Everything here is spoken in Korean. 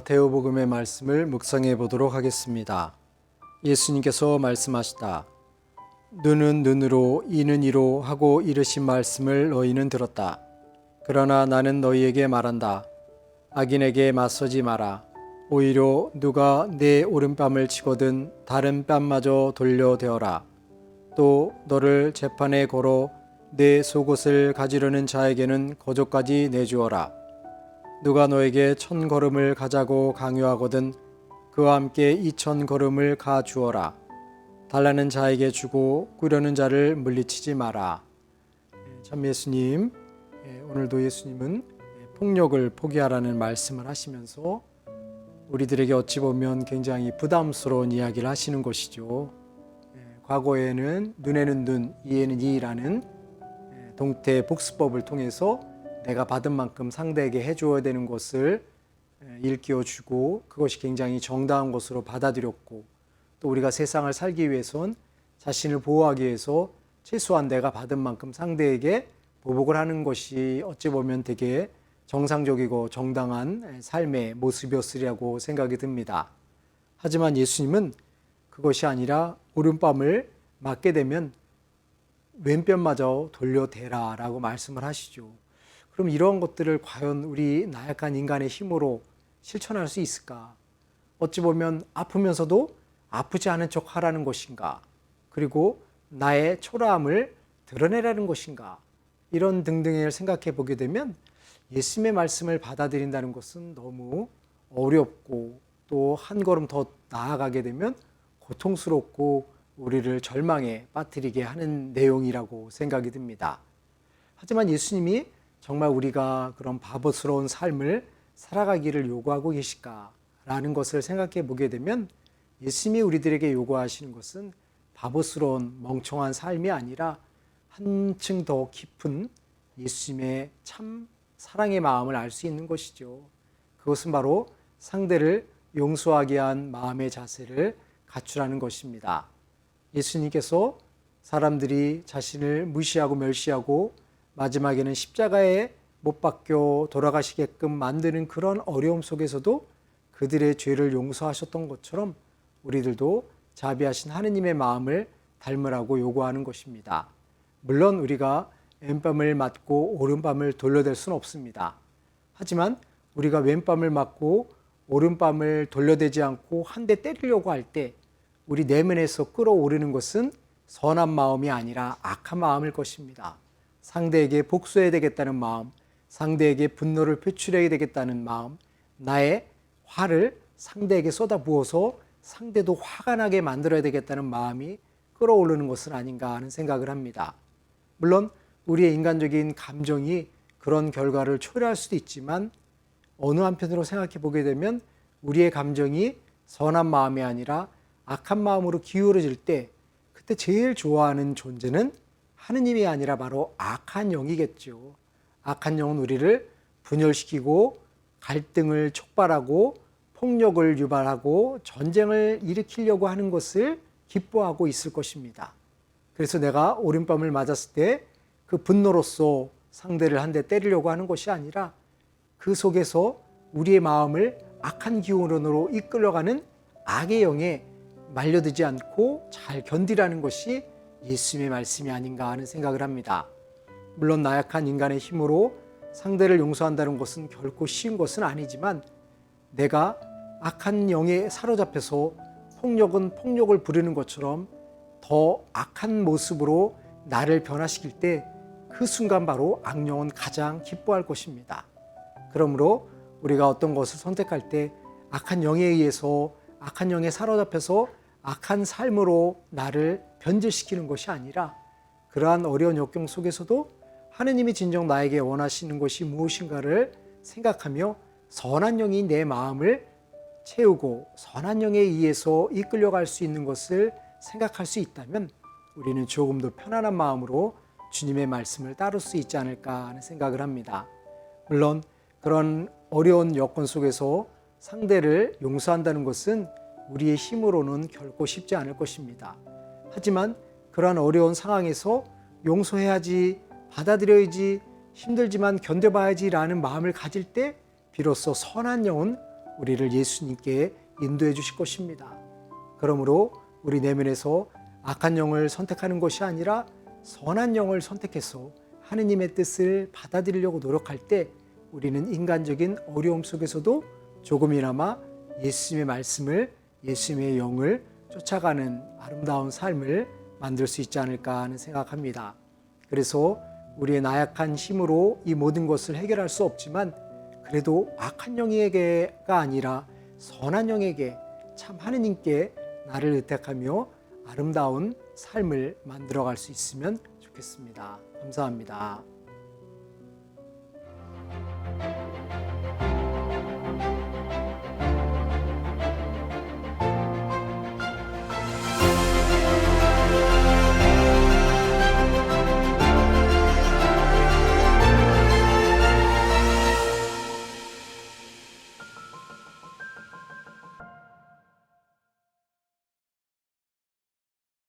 마테오복음의 말씀을 묵상해 보도록 하겠습니다. 예수님께서 말씀하시다. 눈은 눈으로 이는 이로 하고 이르신 말씀을 너희는 들었다. 그러나 나는 너희에게 말한다. 악인에게 맞서지 마라. 오히려 누가 내 오른뺨을 치거든 다른 뺨마저 돌려대어라. 또 너를 재판에 걸어 내 속옷을 가지려는 자에게는 거저까지 내주어라. 누가 너에게 1000걸음을 가자고 강요하거든 그와 함께 2000걸음을 가주어라. 달라는 자에게 주고 꾸려는 자를 물리치지 마라. 참 예수님, 오늘도 예수님은 폭력을 포기하라는 말씀을 하시면서 우리들에게 어찌 보면 굉장히 부담스러운 이야기를 하시는 것이죠. 과거에는 눈에는 눈, 이에는 이라는 동태 복수법을 통해서 내가 받은 만큼 상대에게 해줘야 되는 것을 일깨워주고 그것이 굉장히 정당한 것으로 받아들였고, 또 우리가 세상을 살기 위해선 자신을 보호하기 위해서 최소한 내가 받은 만큼 상대에게 보복을 하는 것이 어찌 보면 되게 정상적이고 정당한 삶의 모습이었으리라고 생각이 듭니다. 하지만 예수님은 그것이 아니라 오른뺨을 맞게 되면 왼편마저 돌려대라 라고 말씀을 하시죠. 그럼 이러한 것들을 과연 우리 나약한 인간의 힘으로 실천할 수 있을까? 어찌 보면 아프면서도 아프지 않은 척 하라는 것인가? 그리고 나의 초라함을 드러내라는 것인가? 이런 등등을 생각해 보게 되면 예수님의 말씀을 받아들인다는 것은 너무 어렵고 또 한 걸음 더 나아가게 되면 고통스럽고 우리를 절망에 빠뜨리게 하는 내용이라고 생각이 듭니다. 하지만 예수님이 정말 우리가 그런 바보스러운 삶을 살아가기를 요구하고 계실까라는 것을 생각해 보게 되면 예수님이 우리들에게 요구하시는 것은 바보스러운 멍청한 삶이 아니라 한층 더 깊은 예수님의 참 사랑의 마음을 알 수 있는 것이죠. 그것은 바로 상대를 용서하기 위한 마음의 자세를 갖추라는 것입니다. 예수님께서 사람들이 자신을 무시하고 멸시하고 마지막에는 십자가에 못 박혀 돌아가시게끔 만드는 그런 어려움 속에서도 그들의 죄를 용서하셨던 것처럼 우리들도 자비하신 하느님의 마음을 닮으라고 요구하는 것입니다. 물론 우리가 왼뺨을 맞고 오른뺨을 돌려댈 수는 없습니다. 하지만 우리가 왼뺨을 맞고 오른뺨을 돌려대지 않고 한 대 때리려고 할 때 우리 내면에서 끌어오르는 것은 선한 마음이 아니라 악한 마음일 것입니다. 상대에게 복수해야 되겠다는 마음, 상대에게 분노를 표출해야 되겠다는 마음, 나의 화를 상대에게 쏟아부어서 상대도 화가 나게 만들어야 되겠다는 마음이 끌어오르는 것은 아닌가 하는 생각을 합니다. 물론 우리의 인간적인 감정이 그런 결과를 초래할 수도 있지만 어느 한편으로 생각해 보게 되면 우리의 감정이 선한 마음이 아니라 악한 마음으로 기울어질 때 그때 제일 좋아하는 존재는 하느님이 아니라 바로 악한 영이겠죠. 악한 영은 우리를 분열시키고 갈등을 촉발하고 폭력을 유발하고 전쟁을 일으키려고 하는 것을 기뻐하고 있을 것입니다. 그래서 내가 오른뺨을 맞았을 때 그 분노로서 상대를 한 대 때리려고 하는 것이 아니라 그 속에서 우리의 마음을 악한 기운으로 이끌어가는 악의 영에 말려들지 않고 잘 견디라는 것이 예수님의 말씀이 아닌가 하는 생각을 합니다. 물론 나약한 인간의 힘으로 상대를 용서한다는 것은 결코 쉬운 것은 아니지만 내가 악한 영에 사로잡혀서 폭력은 폭력을 부리는 것처럼 더 악한 모습으로 나를 변화시킬 때 그 순간 바로 악령은 가장 기뻐할 것입니다. 그러므로 우리가 어떤 것을 선택할 때 악한 영에 의해서 악한 영에 사로잡혀서 악한 삶으로 나를 변질시키는 것이 아니라 그러한 어려운 역경 속에서도 하느님이 진정 나에게 원하시는 것이 무엇인가를 생각하며 선한 영이 내 마음을 채우고 선한 영에 의해서 이끌려갈 수 있는 것을 생각할 수 있다면 우리는 조금 더 편안한 마음으로 주님의 말씀을 따를 수 있지 않을까 하는 생각을 합니다. 물론 그런 어려운 여건 속에서 상대를 용서한다는 것은 우리의 힘으로는 결코 쉽지 않을 것입니다. 하지만 그러한 어려운 상황에서 용서해야지, 받아들여야지, 힘들지만 견뎌봐야지 라는 마음을 가질 때 비로소 선한 영은 우리를 예수님께 인도해 주실 것입니다. 그러므로 우리 내면에서 악한 영을 선택하는 것이 아니라 선한 영을 선택해서 하느님의 뜻을 받아들이려고 노력할 때 우리는 인간적인 어려움 속에서도 조금이나마 예수님의 말씀을, 예수님의 영을 쫓아가는 아름다운 삶을 만들 수 있지 않을까 하는 생각합니다. 그래서 우리의 나약한 힘으로 이 모든 것을 해결할 수 없지만 그래도 악한 영에게가 아니라 선한 영에게 참 하느님께 나를 의탁하며 아름다운 삶을 만들어갈 수 있으면 좋겠습니다. 감사합니다.